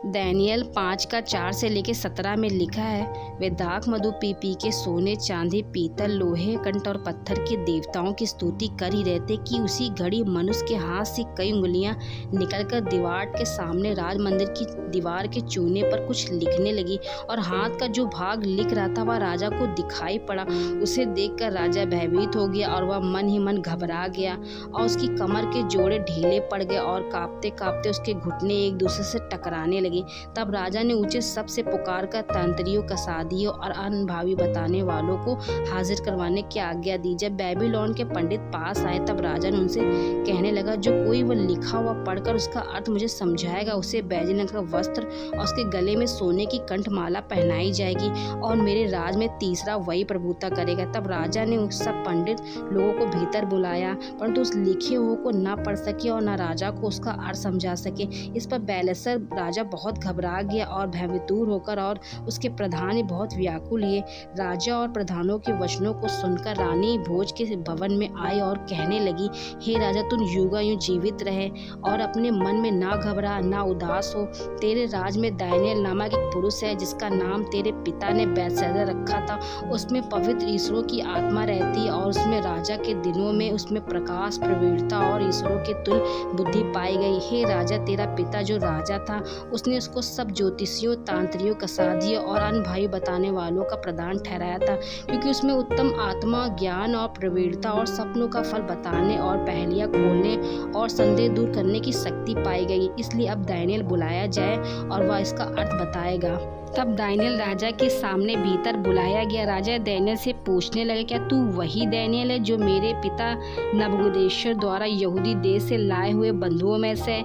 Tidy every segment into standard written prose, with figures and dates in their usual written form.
दानियेल 5 का 4 से लेके 17 में लिखा है, वे दाख मधु पी पी के सोने चांदी पीतल लोहे कंठ और पत्थर के देवताओं की स्तुति कर ही रहते कि उसी घड़ी मनुष्य के हाथ से कई उंगलियां निकलकर दीवार के सामने राज मंदिर की दीवार के चूने पर कुछ लिखने लगी और हाथ का जो भाग लिख रहा था वह राजा को दिखाई पड़ा। उसे देखकर राजा भयभीत हो गया और वह मन ही मन घबरा गया और उसकी कमर के जोड़े ढीले पड़ गए और कांपते कांपते उसके घुटने एक दूसरे से टकराने लगे। तब राजा ने ऊंचे शब्द से पुकार कर तंत्रियों, कसादियों और अनुभवी बताने वालों को हाजिर करवाने की आज्ञा दी। जब बेबीलोन के पंडित पास आए तब राजा ने उनसे कहने लगा, जो कोई वह लिखा हुआ पढ़कर उसका अर्थ मुझे समझाएगा उसे बैजनी रंग का वस्त्र और उसके गले में सोने की कंठमाला पहनाई जाएगी और मेरे राज में तीसरा वही प्रभुता करेगा। तब राजा ने उस सब पंडित लोगों को भीतर बुलाया, परंतु उस लिखे हुए को न पढ़ सके और न राजा को उसका अर्थ समझा सके। इस पर बेलशस्सर राजा बहुत घबरा गया और भयभीत होकर और उसके प्रधान बहुत व्याकुल हुए। राजा और प्रधानों के वचनों को सुनकर रानी भोज के भवन में आई और कहने लगी, हे राजा, तुम युगायुग जीवित रहे और अपने मन में ना घबरा ना उदास हो। तेरे राज में दानियेल नामक एक पुरुष है जिसका नाम तेरे पिता ने बेलशस्सर रखा था। उसमें पवित्र ईश्वरों की आत्मा रहती है और उसमें राजा के दिनों में उसमें प्रकाश, प्रवीणता और ईश्वरों के तुल्य बुद्धि पाई गई। हे राजा, तेरा पिता जो राजा था उसने उसको सब ज्योतिषियों, तांत्रियों, कसादियों और अनुभवी बताने वालों का प्रधान ठहराया था, क्योंकि उसमें उत्तम आत्मा, ज्ञान और प्रवीणता और सपनों का फल बताने और पहेलियां खोलने और संदेह दूर करने की शक्ति पाई गई। इसलिए अब दानियेल बुलाया जाए और वह इसका अर्थ बताएगा। तब दानियेल राजा के सामने भीतर बुलाया गया। राजा दानियेल से पूछने लगे, क्या तू वही दानियेल है जो मेरे पिता नबूकदनेस्सर द्वारा यहूदी देश से लाए हुए बंधुओं में से?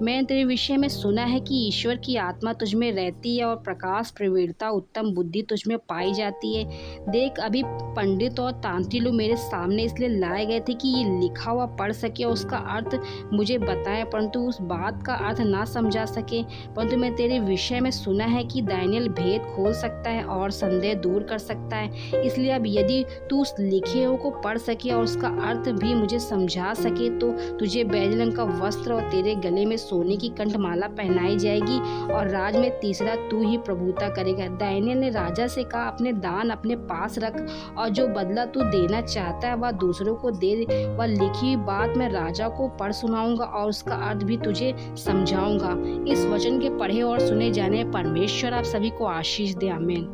मैंने तेरे विषय में सुना है कि ईश्वर की आत्मा तुझमें रहती है और प्रकाश, प्रवीणता, उत्तम बुद्धि तुझमें पाई जाती है। देख, अभी पंडित और तांत्रिक लोग मेरे सामने इसलिए लाए गए थे कि ये लिखा हुआ पढ़ सके और उसका अर्थ मुझे बताए, परंतु उस बात का अर्थ ना समझा सके। परंतु मैं तेरे विषय में सुना है कि दानियेल भेद खोल सकता है और संदेह दूर कर सकता है। इसलिए अब यदि तू उस लिखे हुए को पढ़ सके और उसका अर्थ भी मुझे समझा सके तो तुझे बैजनी रंग का वस्त्र और तेरे गले में सोने की कंठमाला पहनाई जाएगी और राज में तीसरा तू ही प्रभुता करेगा। दानियेल ने राजा से कहा, अपने दान अपने पास रख और जो बदला तू देना चाहता है वह दूसरों को दे। वह लिखी हुई बात मैं राजा को पढ़ सुनाऊंगा और उसका अर्थ भी तुझे समझाऊंगा। इस वचन के पढ़े और सुने जाने परमेश्वर आप सभी को आशीष दे। आमीन।